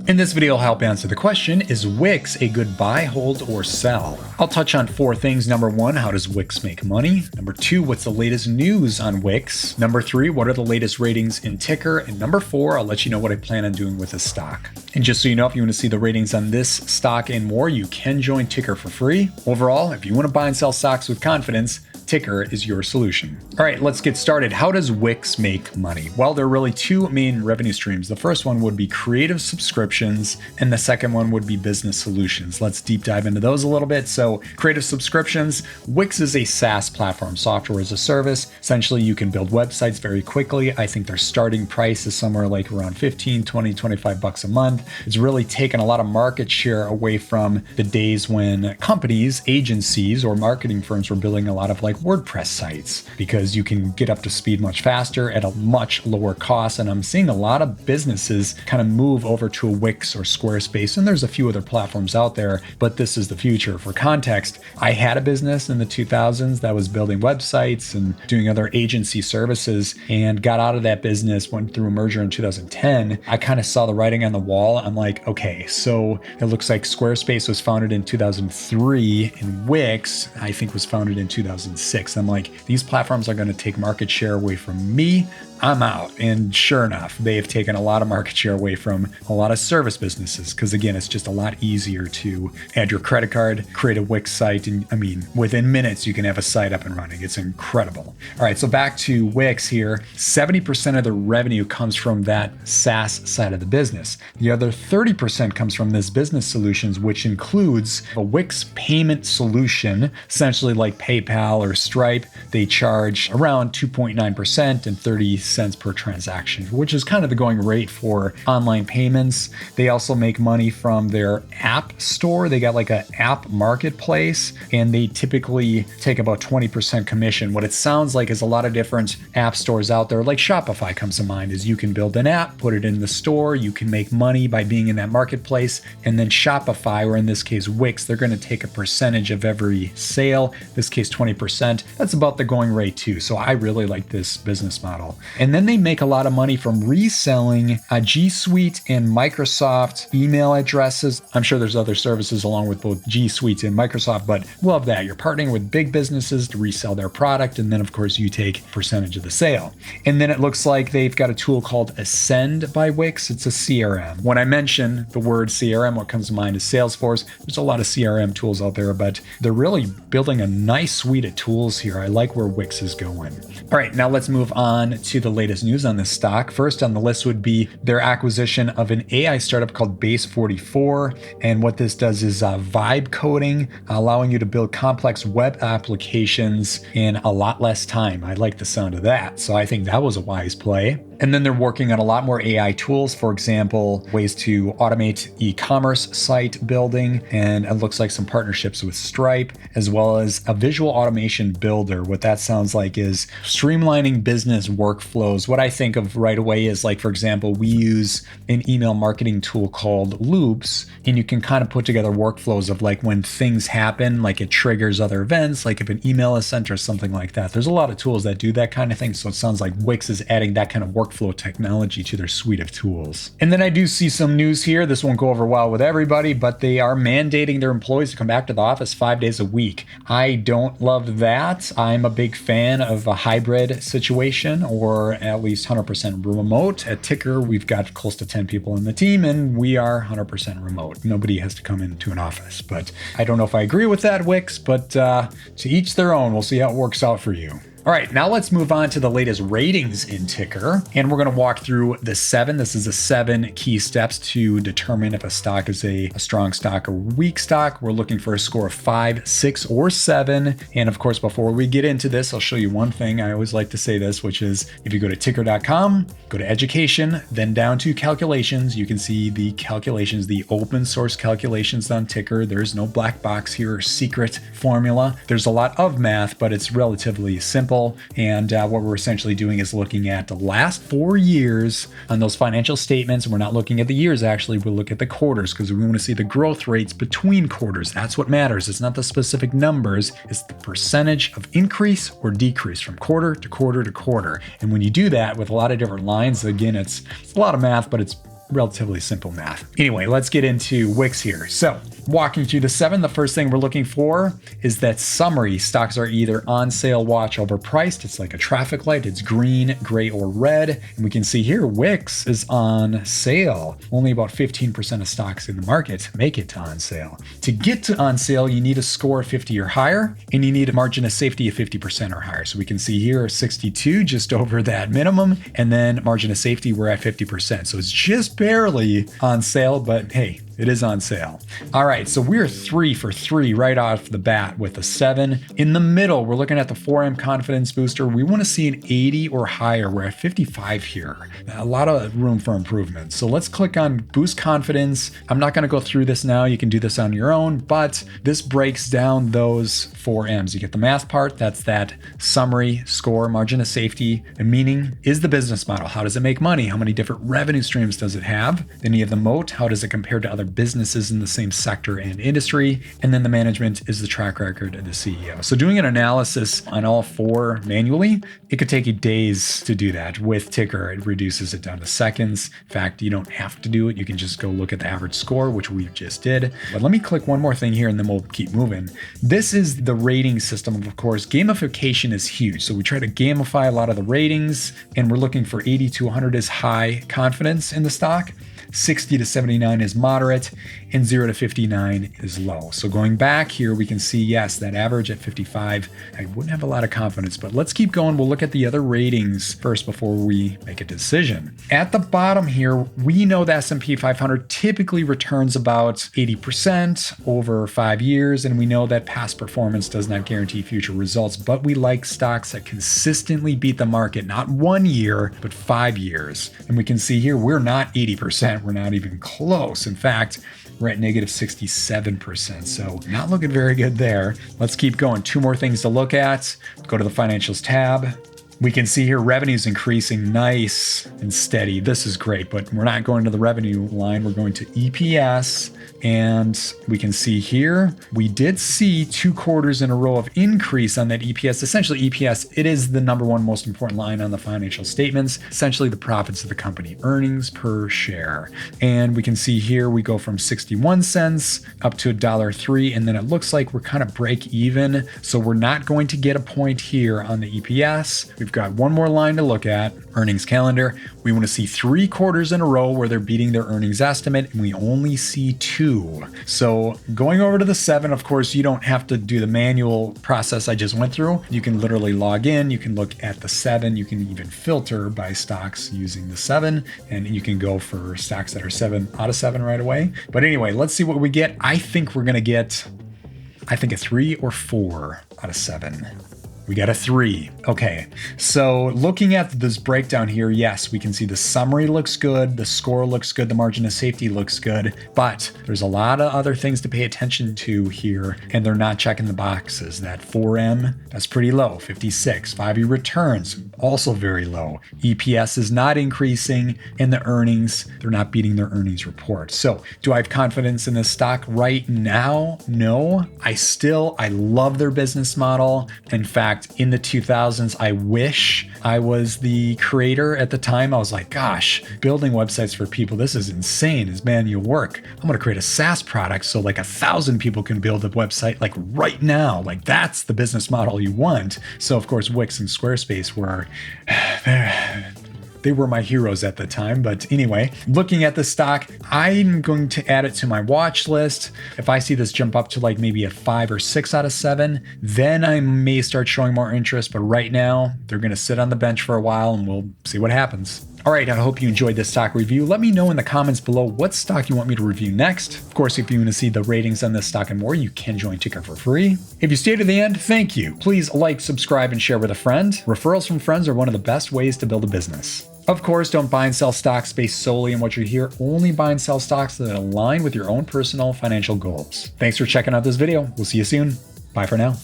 In this video, I'll help answer the question, is Wix a good buy, hold, or sell? I'll touch on 4 things. Number 1, how does Wix make money? Number 2, what's the latest news on Wix? Number 3, what are the latest ratings in Tykr? And number 4, I'll let you know what I plan on doing with this stock. And just so you know, if you want to see the ratings on this stock and more, you can join Tykr for free. Overall, if you want to buy and sell stocks with confidence, Tykr is your solution. All right, let's get started. How does Wix make money? Well, there are really 2 main revenue streams. The first one would be creative subscriptions, and the second one would be business solutions. Let's deep dive into those a little bit. So creative subscriptions, Wix is a SaaS platform, software as a service. Essentially, you can build websites very quickly. I think their starting price is somewhere like around 15, 20, 25 bucks a month. It's really taken a lot of market share away from the days when companies, agencies, or marketing firms were building a lot of like WordPress sites, because you can get up to speed much faster at a much lower cost. And I'm seeing a lot of businesses kind of move over to a Wix or Squarespace, and there's a few other platforms out there, but this is the future. For context, I had a business in the 2000s that was building websites and doing other agency services, and got out of that business, went through a merger in 2010. I kind of saw the writing on the wall. I'm like, okay, so it looks like Squarespace was founded in 2003 and Wix, I think, was founded in 2006. I'm like, these platforms are going to take market share away from me. I'm out. And sure enough, they have taken a lot of market share away from a lot of service businesses, because again, it's just a lot easier to add your credit card, create a Wix site, and I mean, within minutes, you can have a site up and running. It's incredible. All right, so back to Wix here. 70% of the revenue comes from that SaaS side of the business. The other 30% comes from this business solutions, which includes a Wix payment solution, essentially like PayPal or Stripe. They charge around 2.9% and 30 cents per transaction, which is kind of the going rate for online payments. They also make money from their app store. They got like an app marketplace, and they typically take about 20% commission. What it sounds like is a lot of different app stores out there, like Shopify comes to mind, is you can build an app, put it in the store, you can make money by being in that marketplace, and then Shopify, or in this case Wix, they're going to take a percentage of every sale, in this case 20%. That's about the going rate too. So I really like this business model. And then they make a lot of money from reselling G Suite and Microsoft email addresses. I'm sure there's other services along with both G Suite and Microsoft, but love that. You're partnering with big businesses to resell their product. And then of course you take a percentage of the sale. And then it looks like they've got a tool called Ascend by Wix. It's a CRM. When I mention the word CRM, what comes to mind is Salesforce. There's a lot of CRM tools out there, but they're really building a nice suite of tools here. I like where Wix is going. All right, now let's move on to the latest news on this stock. First on the list would be their acquisition of an AI startup called Base 44. And what this does is vibe coding, allowing you to build complex web applications in a lot less time. I like the sound of that. So I think that was a wise play. And then they're working on a lot more AI tools, for example, ways to automate e-commerce site building. And it looks like some partnerships with Stripe, as well as a visual automation builder. What that sounds like is streamlining business workflows. What I think of right away is, like, for example, we use an email marketing tool called Loops, and you can kind of put together workflows of like when things happen, like it triggers other events, like if an email is sent or something like that. There's a lot of tools that do that kind of thing. So it sounds like Wix is adding that kind of workflow technology to their suite of tools. And then I do see some news here. This won't go over well with everybody, but they are mandating their employees to come back to the office 5 days a week. I don't love that. I'm a big fan of a hybrid situation, or at least 100% remote. At Tykr, we've got close to 10 people in the team, and we are 100% remote. Nobody has to come into an office. But I don't know if I agree with that, Wix, but to each their own. We'll see how it works out for you. All right, now let's move on to the latest ratings in Tykr, and we're going to walk through the 7. This is the 7 key steps to determine if a stock is a strong stock or weak stock. We're looking for a score of 5, 6, or 7. And of course, before we get into this, I'll show you one thing. I always like to say this, which is if you go to tykr.com, go to education, then down to calculations, you can see the calculations, the open source calculations on Tykr. There's no black box here or secret formula. There's a lot of math, but it's relatively simple. And what we're essentially doing is looking at the last 4 years on those financial statements. We're not looking at the years, actually. We'll look at the quarters, because we want to see the growth rates between quarters. That's what matters. It's not the specific numbers. It's the percentage of increase or decrease from quarter to quarter to quarter. And when you do that with a lot of different lines, again, it's a lot of math, but it's relatively simple math. Anyway, let's get into Wix here. So walking through the 7, the first thing we're looking for is that summary. Stocks are either on sale, watch, overpriced. It's like a traffic light. It's green, gray, or red. And we can see here Wix is on sale. Only about 15% of stocks in the market make it to on sale. To get to on sale, you need a score of 50 or higher, and you need a margin of safety of 50% or higher. So we can see here 62, just over that minimum, and then margin of safety, we're at 50%. So it's just barely on sale, but hey, it is on sale. All right, so we're 3 for 3 right off the bat with a 7. In the middle, we're looking at the 4M confidence booster. We want to see an 80 or higher. We're at 55 here. A lot of room for improvement. So let's click on boost confidence. I'm not going to go through this now. You can do this on your own, but this breaks down those 4Ms. You get the math part. That's that summary, score, margin of safety, and meaning is the business model. How does it make money? How many different revenue streams does it have? Then you have the moat. How does it compare to other businesses in the same sector and industry? And then the management is the track record of the CEO. So doing an analysis on all 4 manually, it could take you days to do that. With Tykr, it reduces it down to seconds. In fact, you don't have to do it. You can just go look at the average score, which we just did. But let me click one more thing here and then we'll keep moving. This is the rating system. Of course, gamification is huge. So we try to gamify a lot of the ratings, and we're looking for 80 to 100 is high confidence in the stock. 60 to 79 is moderate, and 0 to 59 is low. So going back here, we can see, yes, that average at 55, I wouldn't have a lot of confidence, but let's keep going. We'll look at the other ratings first before we make a decision. At the bottom here, we know the S&P 500 typically returns about 80% over 5 years, and we know that past performance does not guarantee future results, but we like stocks that consistently beat the market, not 1 year, but 5 years. And we can see here, we're not 80%. We're not even close. In fact, we're at negative 67%. So not looking very good there. Let's keep going. 2 more things to look at. Go to the financials tab. We can see here revenue's increasing nice and steady. This is great, but we're not going to the revenue line. We're going to EPS. And we can see here, we did see 2 quarters in a row of increase on that EPS. Essentially, EPS, it is the number 1 most important line on the financial statements, essentially the profits of the company, earnings per share. And we can see here, we go from 61 cents up to $1.03, and then it looks like we're kind of break even. So we're not going to get a point here on the EPS. We've got 1 more line to look at, earnings calendar. We want to see 3 quarters in a row where they're beating their earnings estimate, and we only see 2. So going over to the 7, of course, you don't have to do the manual process I just went through. You can literally log in, you can look at the 7, you can even filter by stocks using the 7, and you can go for stocks that are 7 out of 7 right away. But anyway, let's see what we get. I think we're going to get, a 3 or 4 out of 7. We got a 3. Okay, so looking at this breakdown here, yes, we can see the summary looks good, the score looks good, the margin of safety looks good, but there's a lot of other things to pay attention to here, and they're not checking the boxes. That 4M, that's pretty low, 56. 5-year returns, also very low. EPS is not increasing, and the earnings, they're not beating their earnings report. So do I have confidence in this stock right now? No. I love their business model. In fact, in the 2000s, I wish I was the creator at the time. I was like, gosh, building websites for people, this is insane. It's manual work. I'm going to create a SaaS product so like 1,000 people can build a website like right now. Like that's the business model you want. So of course, Wix and Squarespace were they were my heroes at the time. But anyway, looking at the stock, I'm going to add it to my watch list. If I see this jump up to like maybe a 5 or 6 out of 7, then I may start showing more interest. But right now, they're going to sit on the bench for a while and we'll see what happens. All right, I hope you enjoyed this stock review. Let me know in the comments below what stock you want me to review next. Of course, if you want to see the ratings on this stock and more, you can join Tykr for free. If you stayed to the end, thank you. Please like, subscribe, and share with a friend. Referrals from friends are one of the best ways to build a business. Of course, don't buy and sell stocks based solely on what you hear. Only buy and sell stocks that align with your own personal financial goals. Thanks for checking out this video. We'll see you soon. Bye for now.